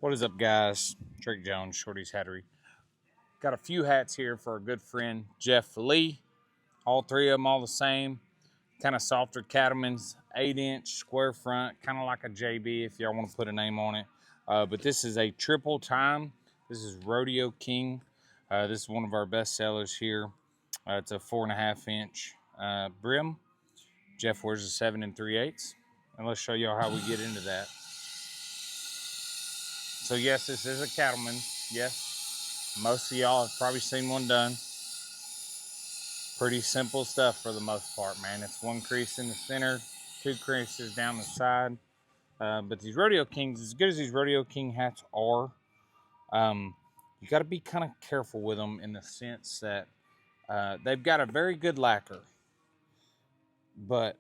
What is up, guys? Drake Jones, Shorty's Hattery. Got a few hats here for our good friend Jeff Lee. All three of them all the same. Kind of softer cattleman's, 8-inch square front, kind of like a JB if y'all want to put a name on it. But this is a triple time. This is Rodeo King. This is one of our best sellers here. It's a 4.5-inch brim. Jeff wears a 7 3/8. And let's show y'all how we get into that. So yes, this is a cattleman. Yes, most of y'all have probably seen one done. Pretty simple stuff for the most part, man. It's one crease in the center, 2 creases down the side. But these Rodeo Kings, as good as these Rodeo King hats are, you got to be kind of careful with them in the sense that they've got a very good lacquer. But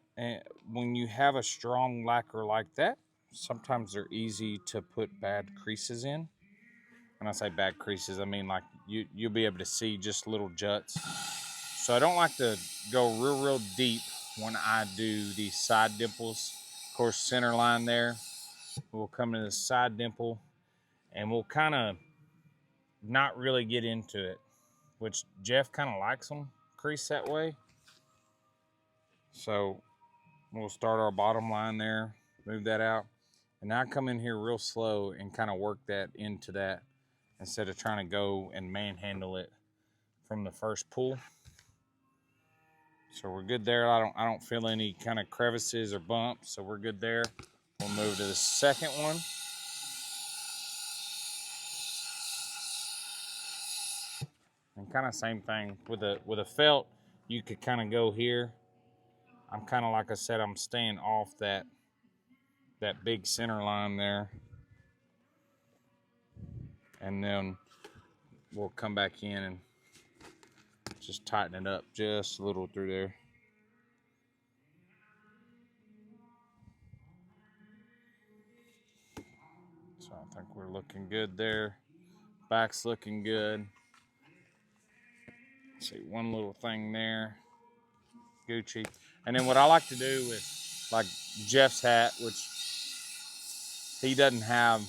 when you have a strong lacquer like that, sometimes they're easy to put bad creases in. When I say bad creases, I mean like you'll be able to see just little juts. So I don't like to go real deep when I do these side dimples. Of course, center line there. We'll come to the side dimple and we'll kind of not really get into it, which Jeff kind of likes them crease that way. So we'll start our bottom line there, move that out. And now I come in here real slow and kind of work that into that instead of trying to go and manhandle it from the first pull. So we're good there. I don't feel any kind of crevices or bumps, so we're good there. We'll move to the second one. And kind of same thing with a felt. You could kind of go here. I'm kind of, like I said, I'm staying off that big center line there. And then we'll come back in and just tighten it up just a little through there. So I think we're looking good there. Back's looking good. Let's see, one little thing there. Gucci. And then what I like to do with like Jeff's hat, which he doesn't have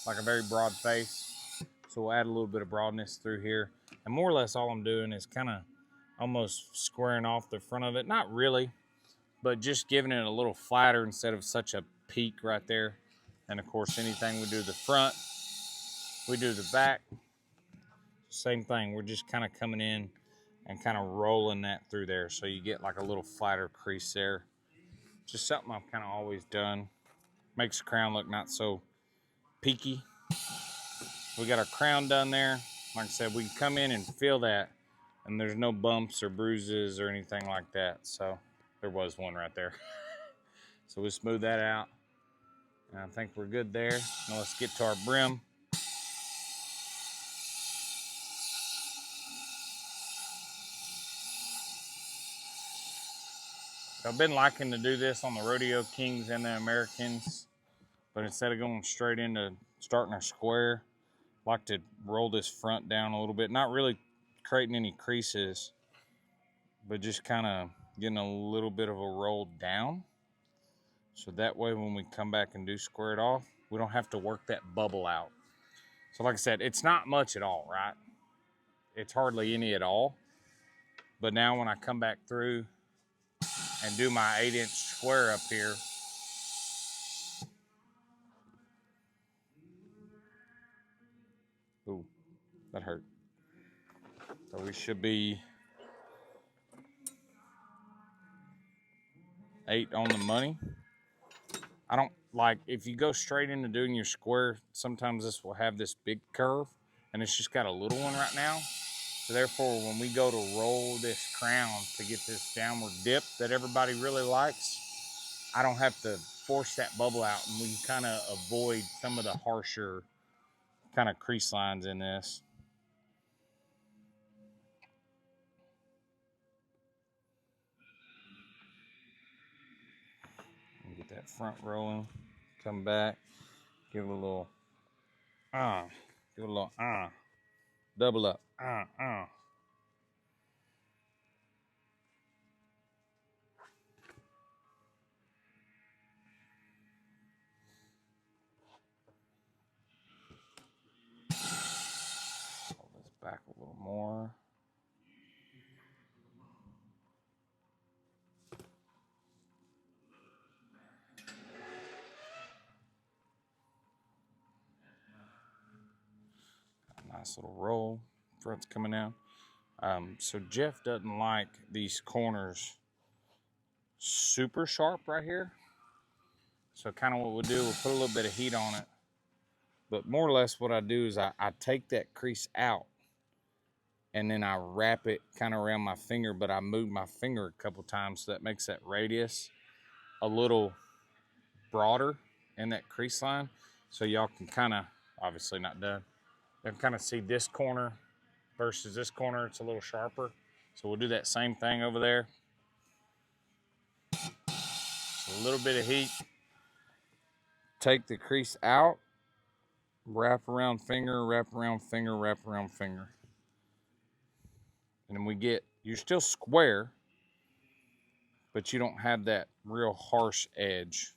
like a very broad face, so we'll add a little bit of broadness through here. And more or less all I'm doing is kind of almost squaring off the front of it. Not really, but just giving it a little flatter instead of such a peak right there. And of course, anything we do the front, we do the back. Same thing, we're just kind of coming in and kind of rolling that through there so you get like a little flatter crease there. Just something I've kind of always done. Makes the crown look not so peaky. We got our crown done there. Like I said, we can come in and feel that, and there's no bumps or bruises or anything like that. So there was one right there. So we smooth that out. And I think we're good there. Now let's get to our brim. I've been liking to do this on the Rodeo Kings and the Americans, but instead of going straight into starting our square, I like to roll this front down a little bit, not really creating any creases, but just kind of getting a little bit of a roll down. So that way when we come back and do square it off, we don't have to work that bubble out. So like I said, it's not much at all, right? It's hardly any at all. But now when I come back through and do my 8-inch square up here, ooh, that hurt. So we should be 8 on the money. I don't like, if you go straight into doing your square, sometimes this will have this big curve, and it's just got a little one right now. So therefore, when we go to roll this crown to get this downward dip that everybody really likes, I don't have to force that bubble out, and we can kind of avoid some of the harsher kind of crease lines in this. Get that front rolling, come back, give it a little, give it a little, double up, little more. Nice little roll. Front's coming down. So Jeff doesn't like these corners super sharp right here. So kind of what we'll do, we'll put a little bit of heat on it. But more or less what I do is I take that crease out and then I wrap it kind of around my finger, but I move my finger a couple times so that makes that radius a little broader in that crease line. So y'all can kind of, obviously not done, you can kind of see this corner versus this corner, it's a little sharper. So we'll do that same thing over there. A little bit of heat. Take the crease out, wrap around finger, wrap around finger, wrap around finger. And then we get, you're still square, but you don't have that real harsh edge.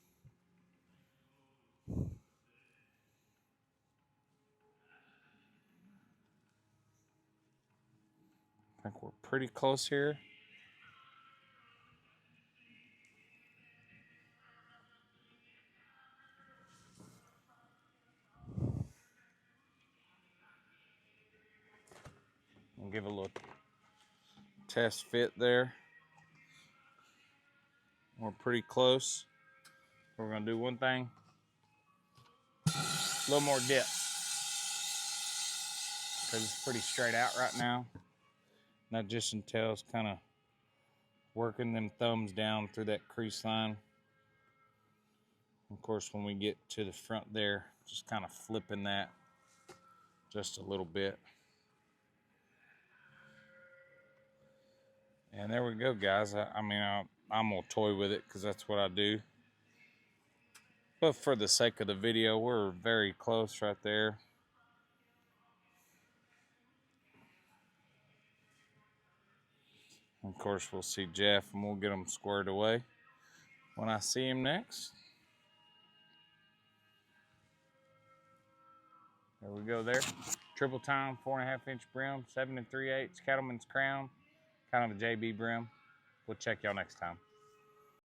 I think we're pretty close here. We'll give a little test fit there. We're pretty close. We're gonna do one thing. A little more dip. Because it's pretty straight out right now. That just entails kind of working them thumbs down through that crease line. Of course, when we get to the front there, just kind of flipping that just a little bit. And there we go, guys. I'm gonna toy with it because that's what I do. But for the sake of the video, we're very close right there. Of course, we'll see Jeff and we'll get him squared away when I see him next. There we go there. Triple time, 4.5 inch brim, 7 3/8 cattleman's crown, kind of a JB brim. We'll check y'all next time.